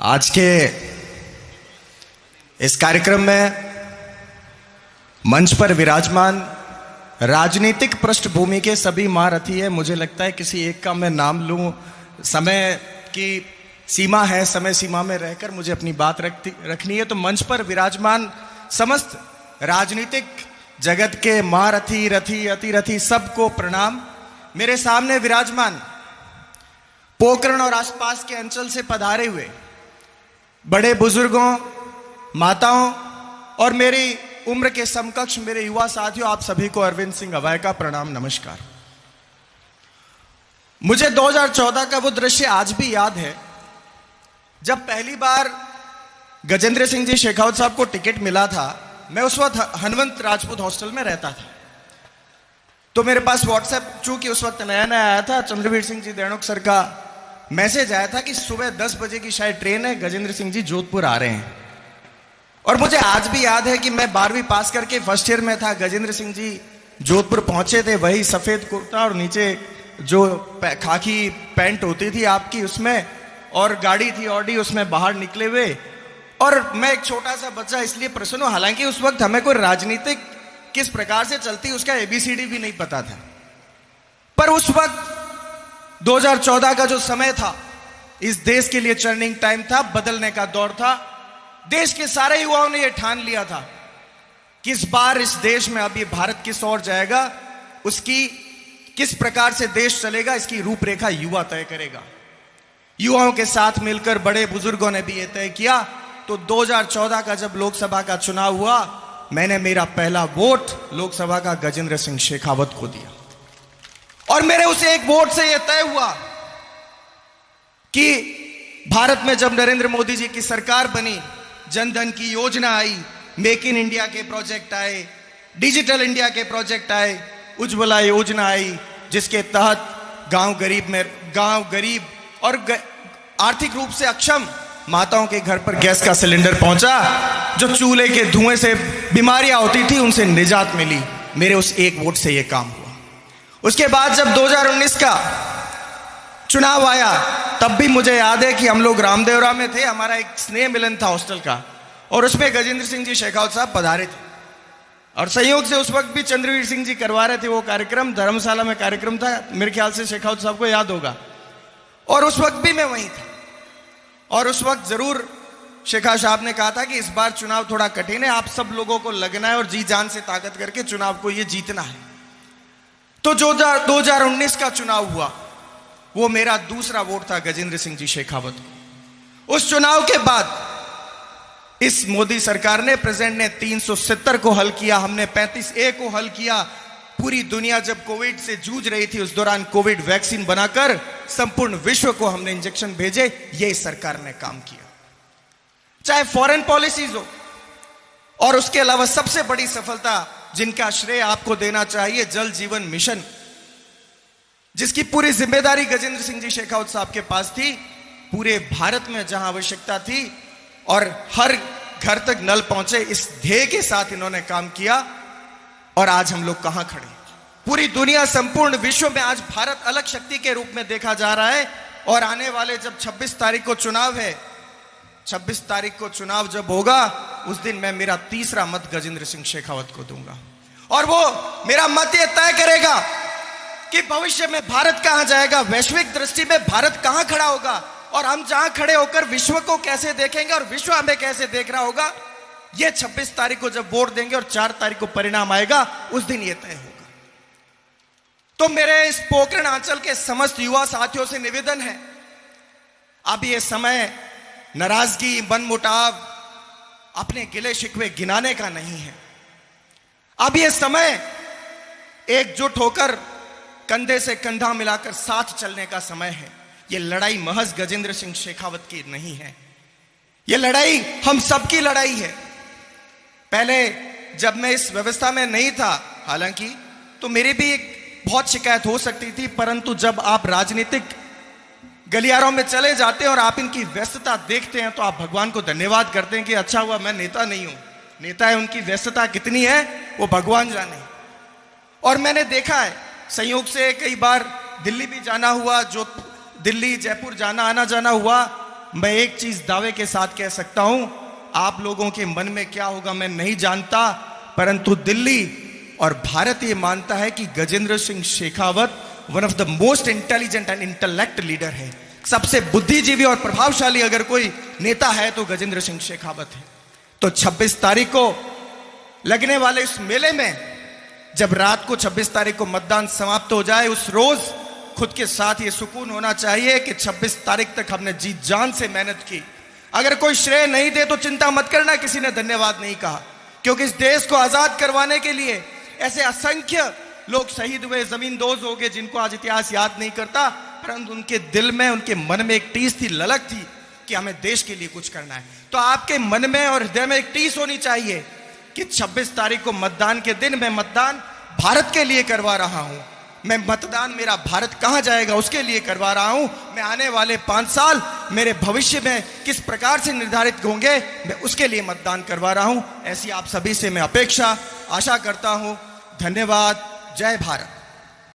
आज के इस कार्यक्रम में मंच पर विराजमान राजनीतिक पृष्ठभूमि के सभी महारथी हैं। मुझे लगता है किसी एक का मैं नाम लूं, समय की सीमा है, समय सीमा में रहकर मुझे अपनी बात रखनी है। तो मंच पर विराजमान समस्त राजनीतिक जगत के महारथी, रथी, अतिरथी सबको प्रणाम। मेरे सामने विराजमान पोखरण और आसपास के अंचल से पधारे हुए बड़े बुजुर्गों, माताओं और मेरी उम्र के समकक्ष मेरे युवा साथियों, आप सभी को अरविंद सिंह अवाय का प्रणाम, नमस्कार। मुझे 2014 का वो दृश्य आज भी याद है जब पहली बार गजेंद्र सिंह जी शेखावत साहब को टिकट मिला था। मैं उस वक्त हनुमंत राजपूत हॉस्टल में रहता था, तो मेरे पास व्हाट्सएप चूंकि उस वक्त नया नया आया था, चंद्रवीर सिंह जी देणुक सर का मैसेज आया था कि सुबह 10 बजे की शायद ट्रेन है, गजेंद्र सिंह जी जोधपुर आ रहे हैं। और मुझे आज भी याद है कि मैं 12वीं पास करके फर्स्ट ईयर में था, गजेंद्र सिंह जी जोधपुर पहुंचे थे, वही सफेद कुर्ता और नीचे जो खाकी पैंट होती थी आपकी उसमें, और गाड़ी थी ऑडी, उसमें बाहर निकले हुए। और मैं एक छोटा सा बच्चा इसलिए प्रसन्न हूं, हालांकि उस वक्त हमें कोई राजनीतिक किस प्रकार से चलती उसका ABCD भी नहीं पता था। पर उस वक्त 2014 का जो समय था, इस देश के लिए टर्निंग टाइम था, बदलने का दौर था। देश के सारे युवाओं ने यह ठान लिया था कि इस बार इस देश में अब ये भारत किस ओर जाएगा, उसकी किस प्रकार से देश चलेगा, इसकी रूपरेखा युवा तय करेगा। युवाओं के साथ मिलकर बड़े बुजुर्गों ने भी यह तय किया। तो 2014 का जब लोकसभा का चुनाव हुआ, मैंने मेरा पहला वोट लोकसभा का गजेंद्र सिंह शेखावत को दिया। और मेरे उस एक वोट से यह तय हुआ कि भारत में जब नरेंद्र मोदी जी की सरकार बनी, जनधन की योजना आई, मेक इन इंडिया के प्रोजेक्ट आए, डिजिटल इंडिया के प्रोजेक्ट आए, उज्ज्वला योजना आई, जिसके तहत गांव गरीब और आर्थिक रूप से अक्षम माताओं के घर पर गैस का सिलेंडर पहुंचा। जो चूल्हे के धुएं से बीमारियां होती थी उनसे निजात मिली। मेरे उस एक वोट से यह काम हुआ। उसके बाद जब 2019 का चुनाव आया, तब भी मुझे याद है कि हम लोग रामदेवरा में थे, हमारा एक स्नेह मिलन था हॉस्टल का, और उसमें गजेंद्र सिंह जी शेखावत साहब पधारे थे। और संयोग से उस वक्त भी चंद्रवीर सिंह जी करवा रहे थे वो कार्यक्रम, धर्मशाला में कार्यक्रम था, मेरे ख्याल से शेखावत साहब को याद होगा। और उस वक्त भी मैं वहीं था। और उस वक्त जरूर शेखा साहब ने कहा था कि इस बार चुनाव थोड़ा कठिन है, आप सब लोगों को लगना है और जी जान से ताकत करके चुनाव को ये जीतना है। तो जो 2019 का चुनाव हुआ, वो मेरा दूसरा वोट था गजेंद्र सिंह जी शेखावत को। उस चुनाव के बाद इस मोदी सरकार ने, प्रेसिडेंट ने 370 को हल किया, हमने 35A को हल किया। पूरी दुनिया जब कोविड से जूझ रही थी, उस दौरान कोविड वैक्सीन बनाकर संपूर्ण विश्व को हमने इंजेक्शन भेजे। ये इस सरकार ने काम किया। चाहे फॉरेन पॉलिसीज हो, और उसके अलावा सबसे बड़ी सफलता जिनका श्रेय आपको देना चाहिए, जल जीवन मिशन, जिसकी पूरी जिम्मेदारी गजेंद्र सिंह जी शेखावत साहब के पास थी। पूरे भारत में जहां आवश्यकता थी और हर घर तक नल पहुंचे, इस ध्येय के साथ इन्होंने काम किया। और आज हम लोग कहां खड़े? पूरी दुनिया, संपूर्ण विश्व में आज भारत अलग शक्ति के रूप में देखा जा रहा है। और आने वाले जब 26 तारीख को चुनाव है, 26 तारीख को चुनाव जब होगा, उस दिन मैं मेरा तीसरा मत गजेंद्र सिंह शेखावत को दूंगा। और वो मेरा मत ये तय करेगा कि भविष्य में भारत कहां जाएगा, वैश्विक दृष्टि में भारत कहां खड़ा होगा, और हम जहां खड़े होकर विश्व को कैसे देखेंगे और विश्व हमें कैसे देख रहा होगा। ये 26 तारीख को जब वोट देंगे और 4 तारीख को परिणाम आएगा, उस दिन ये तय होगा। तो मेरे इस पोखरण अंचल के समस्त युवा साथियों से निवेदन है, अब ये समय नाराजगी, मनमुटाव, अपने गिले शिकवे गिनाने का नहीं है। अब ये समय एकजुट होकर कंधे से कंधा मिलाकर साथ चलने का समय है। ये लड़ाई महज गजेंद्र सिंह शेखावत की नहीं है, ये लड़ाई हम सबकी लड़ाई है। पहले जब मैं इस व्यवस्था में नहीं था, हालांकि, तो मेरी भी एक बहुत शिकायत हो सकती थी, परंतु जब आप राजनीतिक गलियारों में चले जाते हैं और आप इनकी व्यस्तता देखते हैं, तो आप भगवान को धन्यवाद करते हैं कि अच्छा हुआ मैं नेता नहीं हूं। नेता है, उनकी व्यस्तता कितनी है वो भगवान जाने। और मैंने देखा है, संयोग से कई बार दिल्ली भी जाना हुआ, जो दिल्ली जयपुर जाना आना जाना हुआ, मैं एक चीज दावे के साथ कह सकता हूं, आप लोगों के मन में क्या होगा मैं नहीं जानता, परंतु दिल्ली और भारत ये मानता है कि Gajendra Singh Shekhawat one of the most intelligent and intellect leader है। सबसे बुद्धिजीवी और प्रभावशाली अगर कोई नेता है तो गजेंद्र सिंह शेखावत है। तो 26 तारीख को लगने वाले इस मेले में, जब रात को 26 तारीख को मतदान समाप्त हो जाए, उस रोज खुद के साथ ये सुकून होना चाहिए कि 26 तारीख तक हमने जी जान से मेहनत की। अगर कोई श्रेय नहीं दे तो चिंता मत करना, किसी ने धन्यवाद नहीं कहा, क्योंकि इस देश को आजाद करवाने के लिए ऐसे असंख्य लोग शहीद हुए, जमींदोज हो गए, जिनको आज इतिहास याद नहीं करता, परंतु उनके दिल में, उनके मन में एक टीस थी, ललक थी कि हमें देश के लिए कुछ करना है। तो आपके मन में और हृदय में एक टीस होनी चाहिए कि 26 तारीख को मतदान के दिन मैं मतदान भारत के लिए करवा रहा हूं। मैं मतदान मेरा भारत कहां जाएगा उसके लिए करवा रहा हूं। मैं आने वाले 5 साल मेरे भविष्य में किस प्रकार से निर्धारित होंगे, मैं उसके लिए मतदान करवा रहा हूं। ऐसी आप सभी से मैं अपेक्षा, आशा करता हूं। धन्यवाद। जय भारत।